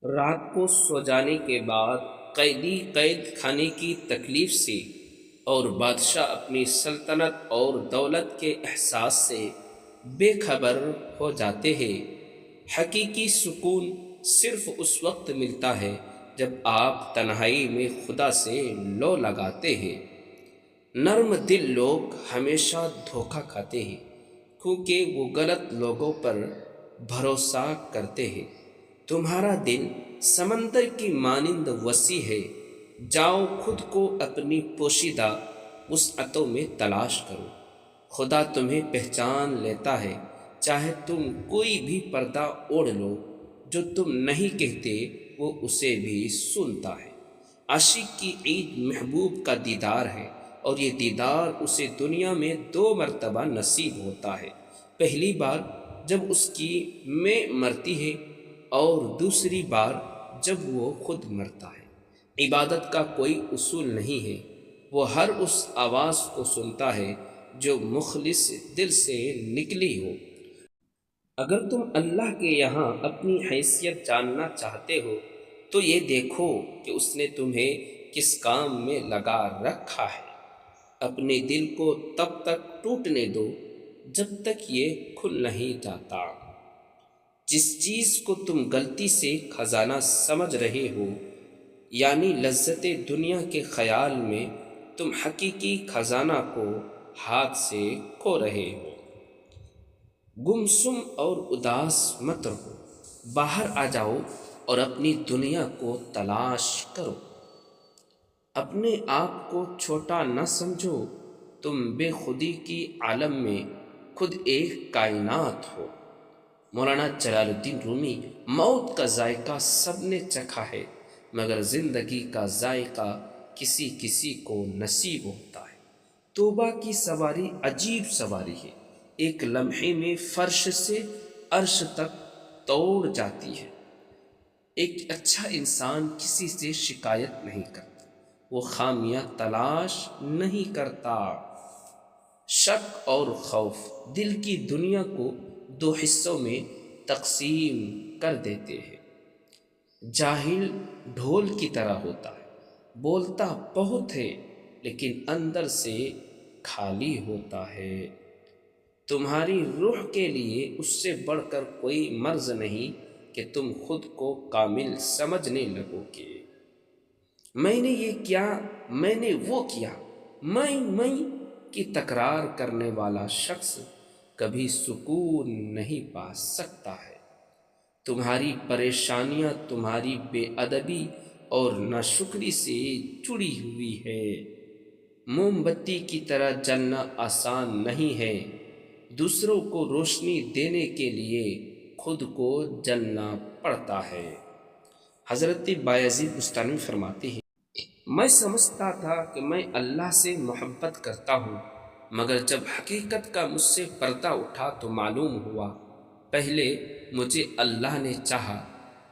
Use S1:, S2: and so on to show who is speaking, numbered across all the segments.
S1: رات کو سو جانے کے بعد قیدی قید کھانے کی تکلیف سے اور بادشاہ اپنی سلطنت اور دولت کے احساس سے بے خبر ہو جاتے ہیں۔ حقیقی سکون صرف اس وقت ملتا ہے جب آپ تنہائی میں خدا سے لو لگاتے ہیں۔ نرم دل لوگ ہمیشہ دھوکہ کھاتے ہیں کیونکہ وہ غلط لوگوں پر بھروسہ کرتے ہیں۔ تمہارا دل سمندر کی مانند وسیع ہے، جاؤ خود کو اپنی پوشیدہ وسعتوں میں تلاش کرو۔ خدا تمہیں پہچان لیتا ہے، چاہے تم کوئی بھی پردہ اوڑھ لو، جو تم نہیں کہتے وہ اسے بھی سنتا ہے۔ عاشق کی عید محبوب کا دیدار ہے، اور یہ دیدار اسے دنیا میں دو مرتبہ نصیب ہوتا ہے۔ پہلی بار جب اس کی میں مرتی ہے، اور دوسری بار جب وہ خود مرتا ہے۔ عبادت کا کوئی اصول نہیں ہے، وہ ہر اس آواز کو سنتا ہے جو مخلص دل سے نکلی ہو۔ اگر تم اللہ کے یہاں اپنی حیثیت جاننا چاہتے ہو تو یہ دیکھو کہ اس نے تمہیں کس کام میں لگا رکھا ہے۔ اپنے دل کو تب تک ٹوٹنے دو جب تک یہ کھل نہیں جاتا۔ جس چیز کو تم غلطی سے خزانہ سمجھ رہے ہو، یعنی لذت دنیا کے خیال میں، تم حقیقی خزانہ کو ہاتھ سے کھو رہے ہو۔ گمسم اور اداس مت رہو، باہر آ جاؤ اور اپنی دنیا کو تلاش کرو۔ اپنے آپ کو چھوٹا نہ سمجھو، تم بے خودی کی عالم میں خود ایک کائنات ہو۔ مولانا جلال الدین رومی: موت کا ذائقہ سب نے چکھا ہے، مگر زندگی کا ذائقہ کسی کسی کو نصیب ہوتا ہے۔ توبہ کی سواری عجیب سواری ہے، ایک لمحے میں فرش سے عرش تک توڑ جاتی ہے۔ ایک اچھا انسان کسی سے شکایت نہیں کرتا، وہ خامیاں تلاش نہیں کرتا۔ شک اور خوف دل کی دنیا کو دو حصوں میں تقسیم کر دیتے ہیں۔ جاہل ڈھول کی طرح ہوتا ہے، بولتا بہت ہے لیکن اندر سے خالی ہوتا ہے۔ تمہاری روح کے لیے اس سے بڑھ کر کوئی مرض نہیں کہ تم خود کو کامل سمجھنے لگو گے۔ میں نے یہ کیا، میں نے وہ کیا، میں کی تکرار کرنے والا شخص کبھی سکون نہیں پا سکتا ہے۔ تمہاری پریشانیاں تمہاری بے ادبی اور ناشکری سے جڑی ہوئی ہے۔ موم بتی کی طرح جلنا آسان نہیں ہے، دوسروں کو روشنی دینے کے لیے خود کو جلنا پڑتا ہے۔ حضرت بایزید بستانی فرماتے ہیں: میں سمجھتا تھا کہ میں اللہ سے محبت کرتا ہوں، مگر جب حقیقت کا مجھ سے پردہ اٹھا تو معلوم ہوا پہلے مجھے اللہ نے چاہا،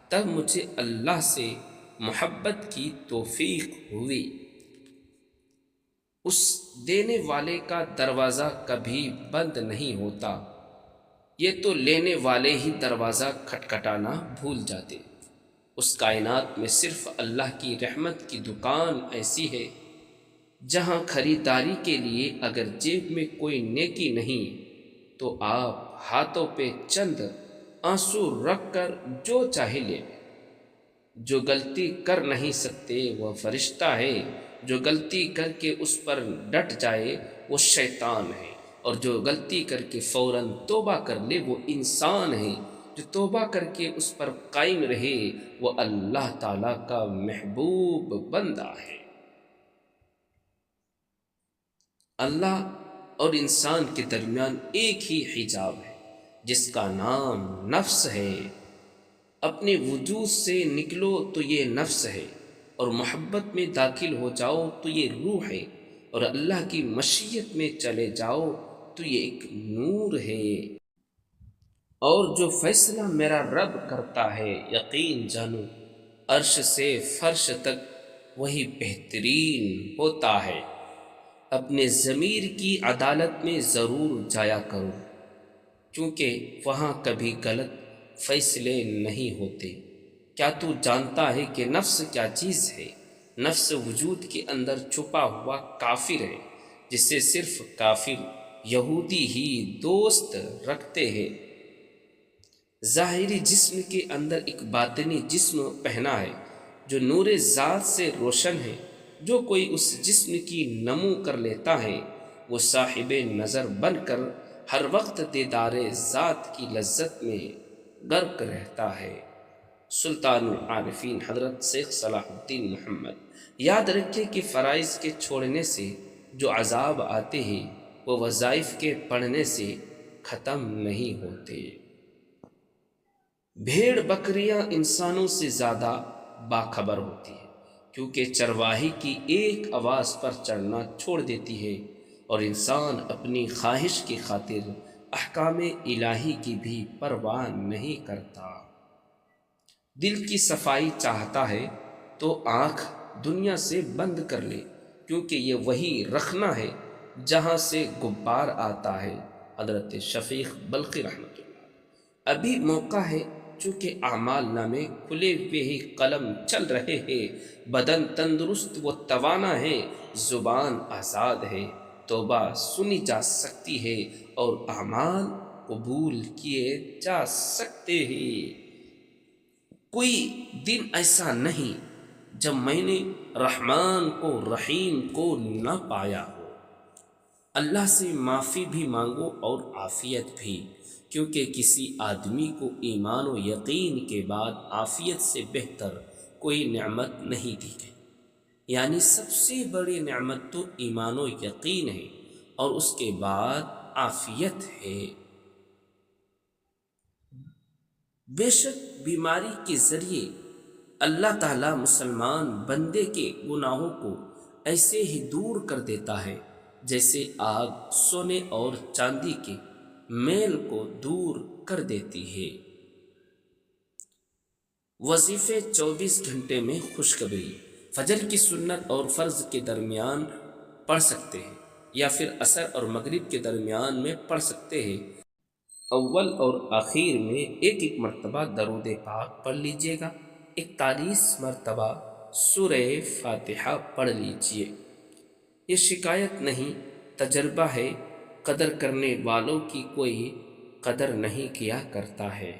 S1: تب مجھے اللہ سے محبت کی توفیق ہوئی۔ اس دینے والے کا دروازہ کبھی بند نہیں ہوتا، یہ تو لینے والے ہی دروازہ کھٹکھٹانا بھول جاتے۔ اس کائنات میں صرف اللہ کی رحمت کی دکان ایسی ہے جہاں خریداری کے لیے اگر جیب میں کوئی نیکی نہیں تو آپ ہاتھوں پہ چند آنسو رکھ کر جو چاہے لے لیں۔ جو غلطی کر نہیں سکتے وہ فرشتہ ہے، جو غلطی کر کے اس پر ڈٹ جائے وہ شیطان ہے، اور جو غلطی کر کے فوراً توبہ کر لے وہ انسان ہے۔ جو توبہ کر کے اس پر قائم رہے وہ اللہ تعالیٰ کا محبوب بندہ ہے۔ اللہ اور انسان کے درمیان ایک ہی حجاب ہے جس کا نام نفس ہے۔ اپنے وجود سے نکلو تو یہ نفس ہے، اور محبت میں داخل ہو جاؤ تو یہ روح ہے، اور اللہ کی مشیت میں چلے جاؤ تو یہ ایک نور ہے۔ اور جو فیصلہ میرا رب کرتا ہے یقین جانو، عرش سے فرش تک وہی بہترین ہوتا ہے۔ اپنے ضمیر کی عدالت میں ضرور جایا کرو، کیونکہ وہاں کبھی غلط فیصلے نہیں ہوتے۔ کیا تو جانتا ہے کہ نفس کیا چیز ہے؟ نفس وجود کے اندر چھپا ہوا کافر ہے، جسے صرف کافر یہودی ہی دوست رکھتے ہیں۔ ظاہری جسم کے اندر ایک باطنی جسم پہنا ہے جو نور ذات سے روشن ہے۔ جو کوئی اس جسم کی نمو کر لیتا ہے وہ صاحب نظر بن کر ہر وقت دیدار ذات کی لذت میں غرق رہتا ہے۔ سلطان العارفین حضرت شیخ صلاح الدین محمد۔ یاد رکھے کہ فرائض کے چھوڑنے سے جو عذاب آتے ہیں وہ وظائف کے پڑھنے سے ختم نہیں ہوتے۔ بھیڑ بکریاں انسانوں سے زیادہ باخبر ہوتی ہیں، کیونکہ چرواہی کی ایک آواز پر چڑھنا چھوڑ دیتی ہے اور انسان اپنی خواہش کی خاطر احکام الہی کی بھی پرواہ نہیں کرتا۔ دل کی صفائی چاہتا ہے تو آنکھ دنیا سے بند کر لے، کیونکہ یہ وہی رخنہ ہے جہاں سے غبار آتا ہے۔ حضرت شفیق بلخی رحمۃ اللہ۔ ابھی موقع ہے، چونکہ اعمال نامے کھلے ہوئے ہی قلم چل رہے ہیں، بدن تندرست و توانا ہے، زبان آزاد ہے، توبہ سنی جا سکتی ہے اور اعمال قبول کیے جا سکتے ہیں۔ کوئی دن ایسا نہیں جب میں نے رحمان کو رحیم کو نہ پایا ہو۔ اللہ سے معافی بھی مانگو اور عافیت بھی، کیونکہ کسی آدمی کو ایمان و یقین کے بعد عافیت سے بہتر کوئی نعمت نہیں دی گئی۔ یعنی سب سے بڑی نعمت تو ایمان و یقین ہے اور اس کے بعد عافیت ہے۔ بے شک بیماری کے ذریعے اللہ تعالیٰ مسلمان بندے کے گناہوں کو ایسے ہی دور کر دیتا ہے جیسے آگ سونے اور چاندی کے میل کو دور کر دیتی ہے۔ وظیفے 24 گھنٹے میں خوشخبری۔ فجر کی سنت اور فرض کے درمیان پڑھ سکتے ہیں یا پھر عصر اور مغرب کے درمیان میں پڑھ سکتے ہیں۔ اول اور آخر میں ایک ایک مرتبہ درود پاک پڑھ لیجئے گا۔ 41 مرتبہ سورہ فاتحہ پڑھ لیجئے۔ یہ شکایت نہیں، تجربہ ہے۔ قدر کرنے والوں کی کوئی قدر نہیں کیا کرتا ہے۔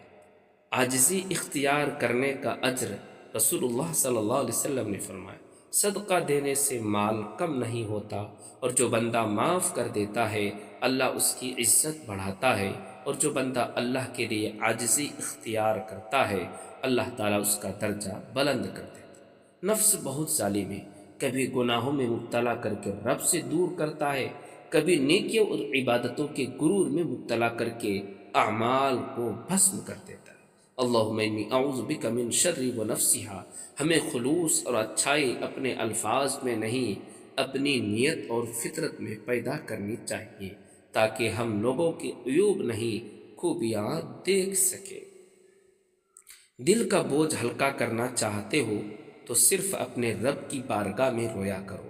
S1: عاجزی اختیار کرنے کا اجر رسول اللہ صلی اللہ علیہ وسلم نے فرمایا، صدقہ دینے سے مال کم نہیں ہوتا، اور جو بندہ معاف کر دیتا ہے اللہ اس کی عزت بڑھاتا ہے، اور جو بندہ اللہ کے لیے عاجزی اختیار کرتا ہے اللہ تعالیٰ اس کا درجہ بلند کر دیتا ہے۔ نفس بہت ظالم ہے، کبھی گناہوں میں مبتلا کر کے رب سے دور کرتا ہے، کبھی نیکیوں اور عبادتوں کے غرور میں مبتلا کر کے اعمال کو بھسم کر دیتا ہے۔ اللہم انی اعوذ بک من شر و نفسہا۔ ہمیں خلوص اور اچھائی اپنے الفاظ میں نہیں اپنی نیت اور فطرت میں پیدا کرنی چاہیے، تاکہ ہم لوگوں کے عیوب نہیں خوبیاں دیکھ سکیں۔ دل کا بوجھ ہلکا کرنا چاہتے ہو تو صرف اپنے رب کی بارگاہ میں رویا کرو۔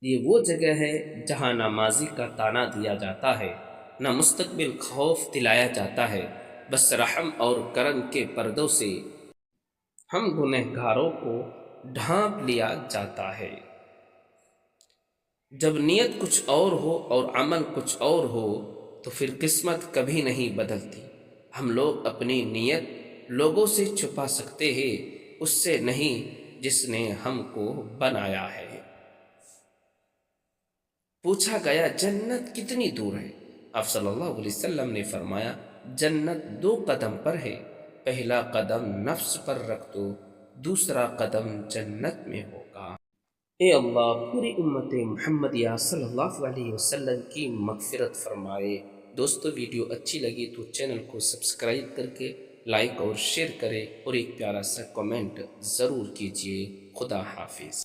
S1: یہ وہ جگہ ہے جہاں نہ ماضی کا تانا دیا جاتا ہے، نہ مستقبل خوف دلایا جاتا ہے، بس رحم اور کرم کے پردوں سے ہم گنہگاروں کو ڈھانپ لیا جاتا ہے۔ جب نیت کچھ اور ہو اور عمل کچھ اور ہو تو پھر قسمت کبھی نہیں بدلتی۔ ہم لوگ اپنی نیت لوگوں سے چھپا سکتے ہیں، اس سے نہیں جس نے ہم کو بنایا ہے۔ پوچھا گیا جنت کتنی دور ہے؟ آپ صلی اللہ علیہ وسلم نے فرمایا جنت 2 قدم پر ہے، پہلا قدم نفس پر رکھ دو، دوسرا قدم جنت میں ہوگا۔ اے اللہ پوری امت محمدیہ صلی اللہ علیہ وسلم کی مغفرت فرمائے۔ دوستو ویڈیو اچھی لگی تو چینل کو سبسکرائب کر کے لائک اور شیئر کریں اور ایک پیارا سا کمنٹ ضرور کیجیے۔ خدا حافظ۔